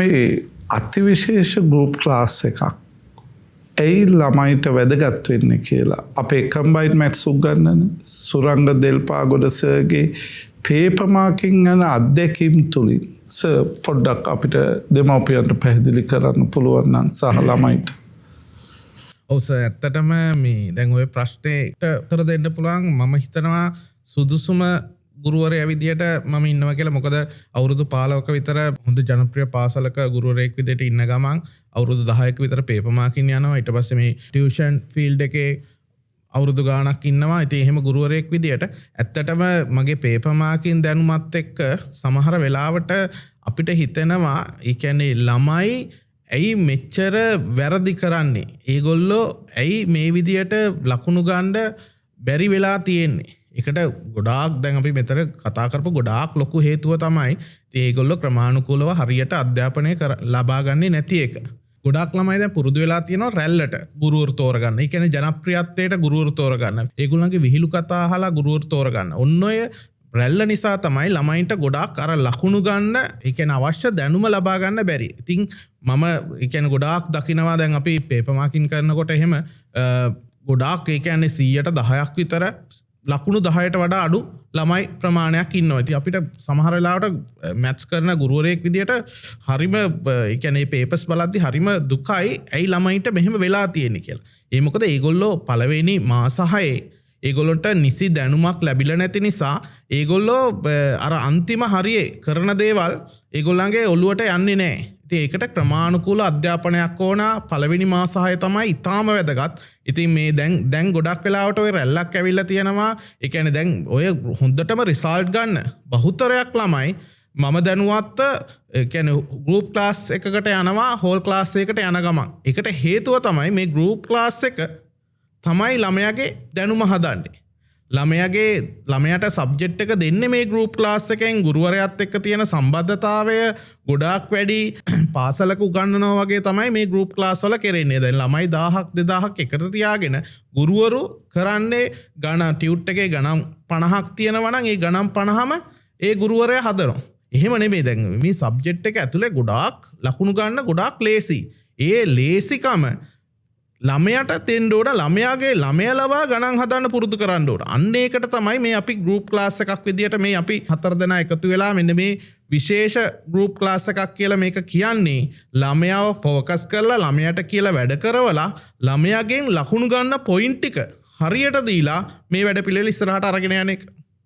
මේ අතිවිශේෂ group class එකක් ඇයි ළමයිට වැදගත් වෙන්නේ කියලා අපේ කම්බයින්ඩ් මැත්ස් උගන්වන සුරංග දෙල්පාගොඩ සර්ගේ පේපර් මාකින් යන අත්දැකීම් තුලින් සර් පොඩ්ඩක් අපිට දෙමව්පියන්ට පැහැදිලි කරන්න පුළුවන් නම් සහ ළමයිට. ඔව් සර් ඇත්තටම මේ දැන් ওই ප්‍රශ්නෙට උත්තර දෙන්න පුළුවන් මම හිතනවා සුදුසුම ගුරුවරයා විදියට මම ඉන්නවා කියලා. මොකද අවුරුදු 15ක විතර හොඳ ජනප්‍රිය පාසලක ගුරුවරයෙක් විදියට ඉන්න ගමන් අවුරුදු 10ක විතර පේපර් මාකින් යනවා. ඊට පස්සේ මේ ටියුෂන් ෆීල්ඩ් එකේ අවුරුදු ගාණක් ඉන්නවා. ඉතින් එහෙම ගුරුවරයෙක් විදියට ඇත්තටම මගේ පේපර් මාකින් දැනුමත් එක්ක සමහර වෙලාවට අපිට හිතෙනවා ඒ කියන්නේ ළමයි ඇයි මෙච්චර වැරදි කරන්නේ? ඒගොල්ලෝ ඇයි මේ විදියට ලකුණු ගන්න බැරි වෙලා තියෙන්නේ? එකට ගොඩාක් දැන් අපි මෙතන කතා කරපු ගොඩාක් ලොකු හේතුව තමයි ඒගොල්ලෝ ක්‍රමානුකූලව හරියට අධ්‍යාපනය ලබා ගන්නේ නැති එක. ගොඩාක් ළමයි දැන් පුරුදු වෙලා තියෙනවා රැල්ලට ගුරුවරු තෝරගන්න. ඒ කියන්නේ ජනප්‍රියත්වයට ගුරුවරු තෝරගන්න. ඒගොල්ලන්ගේ විහිළු කතා අහලා ගුරුවරු තෝරගන්න. ඔන්න ඔය රැල්ල නිසා තමයි ළමයින්ට ගොඩාක් අර ලකුණු ගන්න, ඒ කියන්නේ අවශ්‍ය දැනුම ලබා ගන්න බැරි. ඉතින් මම ඒ කියන්නේ ගොඩාක් දකිනවා දැන් අපි පේපර් මාකින් කරනකොට එහෙම ගොඩාක් ඒ කියන්නේ 100ට 10ක් විතර ලකුණු 10ට වඩා අඩු ළමයි ප්‍රමාණයක් ඉන්නවා. ඉතින් අපිට සමහර වෙලාවට මැත්ස් කරන ගුරුවරයෙක් විදියට හරිම ඒ කියන්නේ පේපර්ස් බලද්දි හරිම දුකයි ඇයි ළමයින්ට මෙහෙම වෙලා තියෙන්නේ කියලා. ඒ මොකද ඒගොල්ලෝ පළවෙනි මාස 6 ඒගොල්ලන්ට නිසි දැනුමක් ලැබිලා නැති නිසා ඒගොල්ලෝ අර අන්තිම හරියේ කරන දේවල් ඒගොල්ලන්ගේ ඔළුවට යන්නේ නැහැ. ඉතින් ඒකට ක්‍රමානුකූල අධ්‍යාපනයක් ඕන. පළවෙනි මාස 6 තමයි ඊටාම වැදගත්. ඉතින් මේ දැන් ගොඩක් වෙලාවට ඔය රැල්ලක් ඇවිල්ලා තියෙනවා. ඒ කියන්නේ දැන් ඔය හොඳටම රිසල්ට් ගන්න බහුතරයක් ළමයි මම දැනුවත් ඒ කියන්නේ ගෲප් ක්ලාස් එකකට යනවා හෝල් ක්ලාස් එකකට යන ගමන්. ඒකට හේතුව තමයි මේ ගෲප් ක්ලාස් එක තමයි ළමයාගේ දැනුම හදන්නේ. ළමයාට සබ්ජෙක්ට් එක දෙන්නේ මේ ගෲප් ක්ලාස් එකෙන්. ගුරුවරයාත් එක්ක තියෙන සම්බන්ධතාවය ගොඩාක් වැඩි. පාසලක උගන්වනවා වගේ තමයි මේ ගෲප් ක්ලාස් වල කරන්නේ. දැන් ළමයි 1000ක් 2000ක් එකට තියාගෙන ගුරුවරු කරන්නේ ගණන් ටියුට් එකේ ගණන් 50ක් තියෙනවා නම් ඒ ගණන් 50ම ඒ ගුරුවරයා හදනවා. එහෙම නෙමෙයි. දැන් මේ සබ්ජෙක්ට් එක ඇතුලේ ගොඩාක් ලකුණු ගන්න ගොඩාක් ලේසි. ඒ ලේසිකම ළමයට දෙන්න ඕන. ළමයා ලවා ගණන් හදන්න පුරුදු කරන්න ඕන. අන්න ඒකට තමයි මේ අපි ගෲප් ක්ලාස් එකක් විදියට මේ අපි 4 දෙනා එකතු වෙලා මෙන්න මේ විශේෂ ගෲප් ක්ලාස් එකක් කියලා මේක කියන්නේ. ළමයාව ફોකස් කරලා ළමයාට කියලා වැඩ කරවලා ළමයාගෙන් ලකුණු ගන්න පොයින්ට් ටික හරියට දීලා මේ වැඩ පිළිවෙල ඉස්සරහට අරගෙන යන එක.